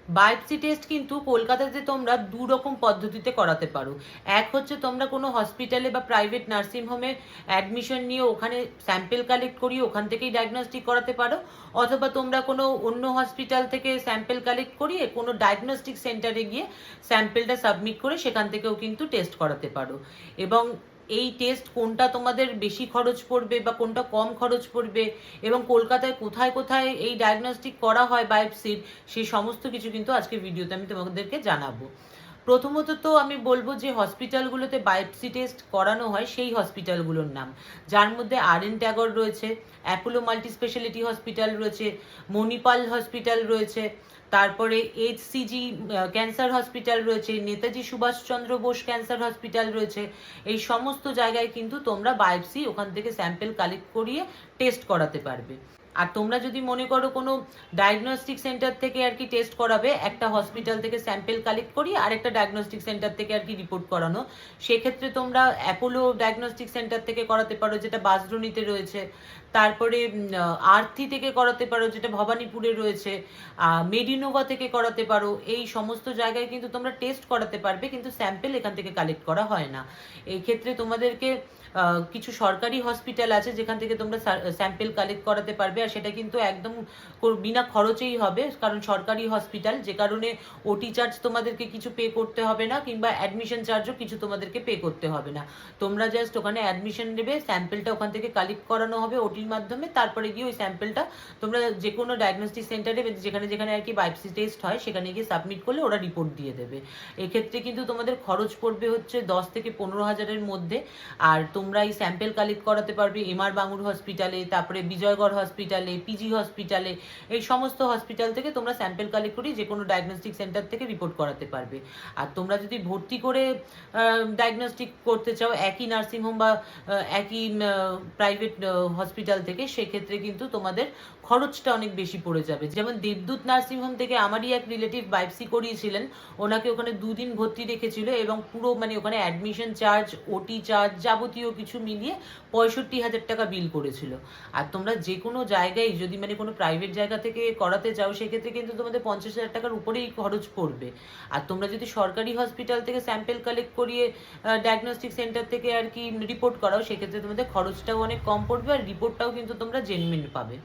Biopsy test কিন্তু কলকাতাতে তোমরা দু রকম পদ্ধতিতে করাতে পারো। এক হচ্ছে তোমরা কোনো হসপিটালে বা প্রাইভেট নার্সিং হোমে অ্যাডমিশন নিয়ে ওখানে স্যাম্পেল কালেক্ট করিয়ে ওখান থেকেই ডায়াগনস্টিক করাতে পারো, অথবা তোমরা কোনো অন্য হসপিটাল থেকে স্যাম্পেল কালেক্ট করিয়ে কোনো ডায়াগনস্টিক সেন্টারে গিয়ে স্যাম্পেলটা সাবমিট করে সেখান থেকেও কিন্তু টেস্ট করাতে পারো। এবং এই টেস্ট কোনটা তোমাদের বেশি খরচ পড়বে বা কোনটা কম খরচ পড়বে এবং কলকাতায় কোথায় কোথায় এই ডায়াগনস্টিক করা হয় বায়োপসির, সেই সমস্ত কিছু কিন্তু আজকে ভিডিওতে আমি তোমাদেরকে জানাবো। প্রথমত তো আমি বলবো যে হসপিটালগুলোতে বায়োপসি টেস্ট করানো হয় সেই হসপিটালগুলোর নাম, যার মধ্যে আর.এন. ট্যাগর রয়েছে, অ্যাপোলো মাল্টি স্পেশালিটি হসপিটাল রয়েছে, মণিপাল হসপিটাল রয়েছে, তারপরে HCG ক্যান্সার হসপিটাল রয়েছে, নেতাজি সুভাষচন্দ্র বোস ক্যান্সার হসপিটাল রয়েছে। এই সমস্ত জায়গায় কিন্তু তোমরা বায়োপসি ওখান থেকে স্যাম্পেল কালেক্ট করিয়ে টেস্ট করাতে পারবে। আর তোমরা যদি মনে করো কোনো ডায়াগনস্টিক সেন্টার থেকে আর কি টেস্ট করাবে, একটা হসপিটাল থেকে স্যাম্পেল কালেক্ট করিয়ে আরেকটা ডায়াগনস্টিক সেন্টার থেকে আর কি রিপোর্ট করানো, সেক্ষেত্রে তোমরা অ্যাপোলো ডায়াগনস্টিক সেন্টার থেকে করাতে পারো, যেটা বাসদ্রোণীতে রয়েছে। তারপরে আরথি থেকে করাতে পারো, যেটা ভবানীপুরে রয়েছে। মেডিনোভা থেকে করাতে পারো। এই সমস্ত জায়গায় কিন্তু তোমরা টেস্ট করাতে পারবে, কিন্তু স্যাম্পেল এখান থেকে কালেক্ট করা হয় না। এই ক্ষেত্রে তোমাদেরকে কিছু সরকারি হসপিটাল আছে যেখান থেকে তোমরা স্যাম্পেল কালেক্ট করাতে পারবে, আর সেটা কিন্তু একদম বিনা খরচেই হবে, কারণ সরকারি হসপিটাল, যে কারণে ওটি চার্জ তোমাদেরকে কিছু পে করতে হবে না, কিংবা অ্যাডমিশন চার্জও কিছু তোমাদেরকে পে করতে হবে না। তোমরা জাস্ট ওখানে অ্যাডমিশন নেবে, স্যাম্পেলটা ওখান থেকে কালেক্ট করানো হবে ওটির মাধ্যমে, তারপরে গিয়ে ওই স্যাম্পেলটা তোমরা যে কোনো ডায়াগনস্টিক সেন্টারে যেখানে যেখানে আর কি বায়োপসি টেস্ট হয় সেখানে গিয়ে সাবমিট করলে ওরা রিপোর্ট দিয়ে দেবে। এক্ষেত্রে কিন্তু তোমাদের খরচ পড়বে হচ্ছে 10 থেকে 15,000-এর মধ্যে। আর তোমরা এই স্যাম্পেল কালেক্ট করাতে পারবে এমআর বাঙুর হসপিটালে, তারপরে বিজয়গড় হসপিটালে, পিজি হসপিটালে। এই সমস্ত হসপিটাল থেকে তোমরা স্যাম্পেল কালেক্ট করে যে কোনো ডায়াগনস্টিক সেন্টার থেকে রিপোর্ট করাতে পারবে। আর তোমরা যদি ভর্তি করে ডায়াগনস্টিক করতে চাও একই নার্সিংহোম বা একই প্রাইভেট হসপিটাল থেকে, সেক্ষেত্রে কিন্তু তোমাদের খরচটা অনেক বেশি পড়ে যাবে। যেমন দেবদূত নার্সিংহোম থেকে আমারই এক রিলেটিভ বায়োপসি করিয়েছিলেন, ওনাকে ওখানে 2 দিন ভর্তি রেখেছিল এবং পুরো মানে ওখানে অ্যাডমিশন চার্জ, ওটি চার্জ, যাবতীয় কিছু মিলিয়ে 65,000 টাকা বিল করেছিল। আর তোমরা যে কোনো জায়গায় যদি মানে কোনো প্রাইভেট জায়গা থেকে করাতে চাও, সেক্ষেত্রে কিন্তু তোমাদের 50,000 টাকার উপরেই খরচ পড়বে। আর তোমরা যদি সরকারি হসপিটাল থেকে স্যাম্পেল কালেক্ট করিয়ে ডায়াগনস্টিক সেন্টার থেকে আর কি রিপোর্ট করাও, সেক্ষেত্রে তোমাদের খরচটাও অনেক কম পড়বে আর রিপোর্টটাও কিন্তু তোমরা জেনুইন পাবে।